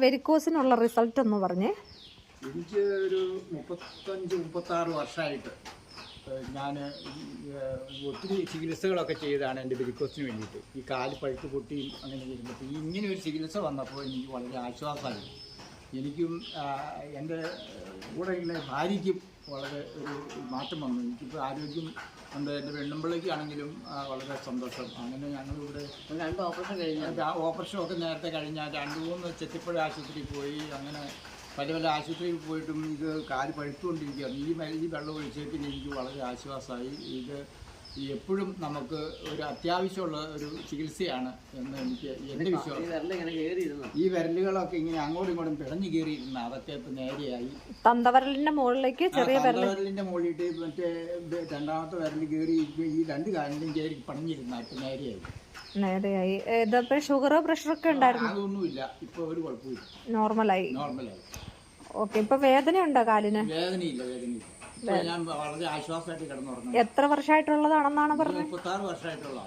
വെരിക്കോസിനുള്ള result ഒന്ന് പറഞ്ഞേ. എനിക്ക് ഒരു 35-36 വർഷമായിട്ട് ഞാൻ ഒത്തിരി ചികിത്സകളൊക്കെ ചെയ്താണ് എൻ്റെ വെരിക്കോസിന് വേണ്ടിയിട്ട്. ഈ കാല് പഴുത്ത് പൊട്ടിയും അങ്ങനെ ഇരുന്നിട്ട് ഇങ്ങനെ ഒരു ചികിത്സ വന്നപ്പോൾ എനിക്ക് വളരെ ആശ്വാസമായി. എനിക്കും എൻ്റെ കൂടെ ഇങ്ങനെ ഭാര്യയ്ക്കും വളരെ ഒരു മാറ്റം വന്നു. എനിക്കിപ്പോൾ ആരോഗ്യം ഉണ്ട്. എൻ്റെ പെണ്ണുമ്പിള്ളയ്ക്കാണെങ്കിലും വളരെ സന്തോഷം. അങ്ങനെ ഞങ്ങളിവിടെ 2 ഓപ്പറേഷൻ കഴിഞ്ഞാൽ ഓപ്പറേഷനൊക്കെ നേരത്തെ കഴിഞ്ഞാൽ 2-3 ചെത്തിപ്പുഴ ആശുപത്രിയിൽ പോയി. അങ്ങനെ പല പല ആശുപത്രിയിൽ പോയിട്ടും ഇത് കാല് പഴുത്തുകൊണ്ടിരിക്കുകയാണ്. ഈ വെള്ളം ഒഴിച്ചതിൽ എനിക്ക് വളരെ ആശ്വാസമായി. ഇത് എപ്പോഴും നമുക്ക് ഒരു അത്യാവശ്യമുള്ള ഒരു ചികിത്സയാണ് എന്ന് എനിക്ക് എൻ്റെ വിശ്വാസം. ഈ വിരലുകളൊക്കെ ഇങ്ങനെ അങ്ങോട്ടും ഇങ്ങോട്ടും പിടഞ്ഞു കയറിയിരുന്ന അതൊക്കെ ഇപ്പം നേരെയായി. തന്തവരലിന്റെ മുകളിലേക്ക് ചെറിയ തന്തവരലിൻ്റെ മുകളിലിട്ട് മറ്റേ രണ്ടാമത്തെ വിരൽ കയറി ഈ 2 കാലിലും കയറി പടഞ്ഞിരുന്ന ഇപ്പം നേരെയായി. ഇതപ്പോ ഷുഗറോ പ്രഷറൊക്കെ ഉണ്ടായിരുന്നു? അതൊന്നുമില്ല, ഇപ്പൊ ഒരു കുഴപ്പമില്ല, നോർമലായി. ഓക്കെ. ഇപ്പൊ വേദന ഉണ്ടോ കാലിന്? വേദനയില്ല. ഞാൻ വളരെ ആശ്വാസമായിട്ട് കിടന്നുറങ്ങും. എത്ര വർഷമായിട്ടുള്ളതാണെന്നാണ് പറഞ്ഞത്? 36 വർഷമായിട്ടുള്ള.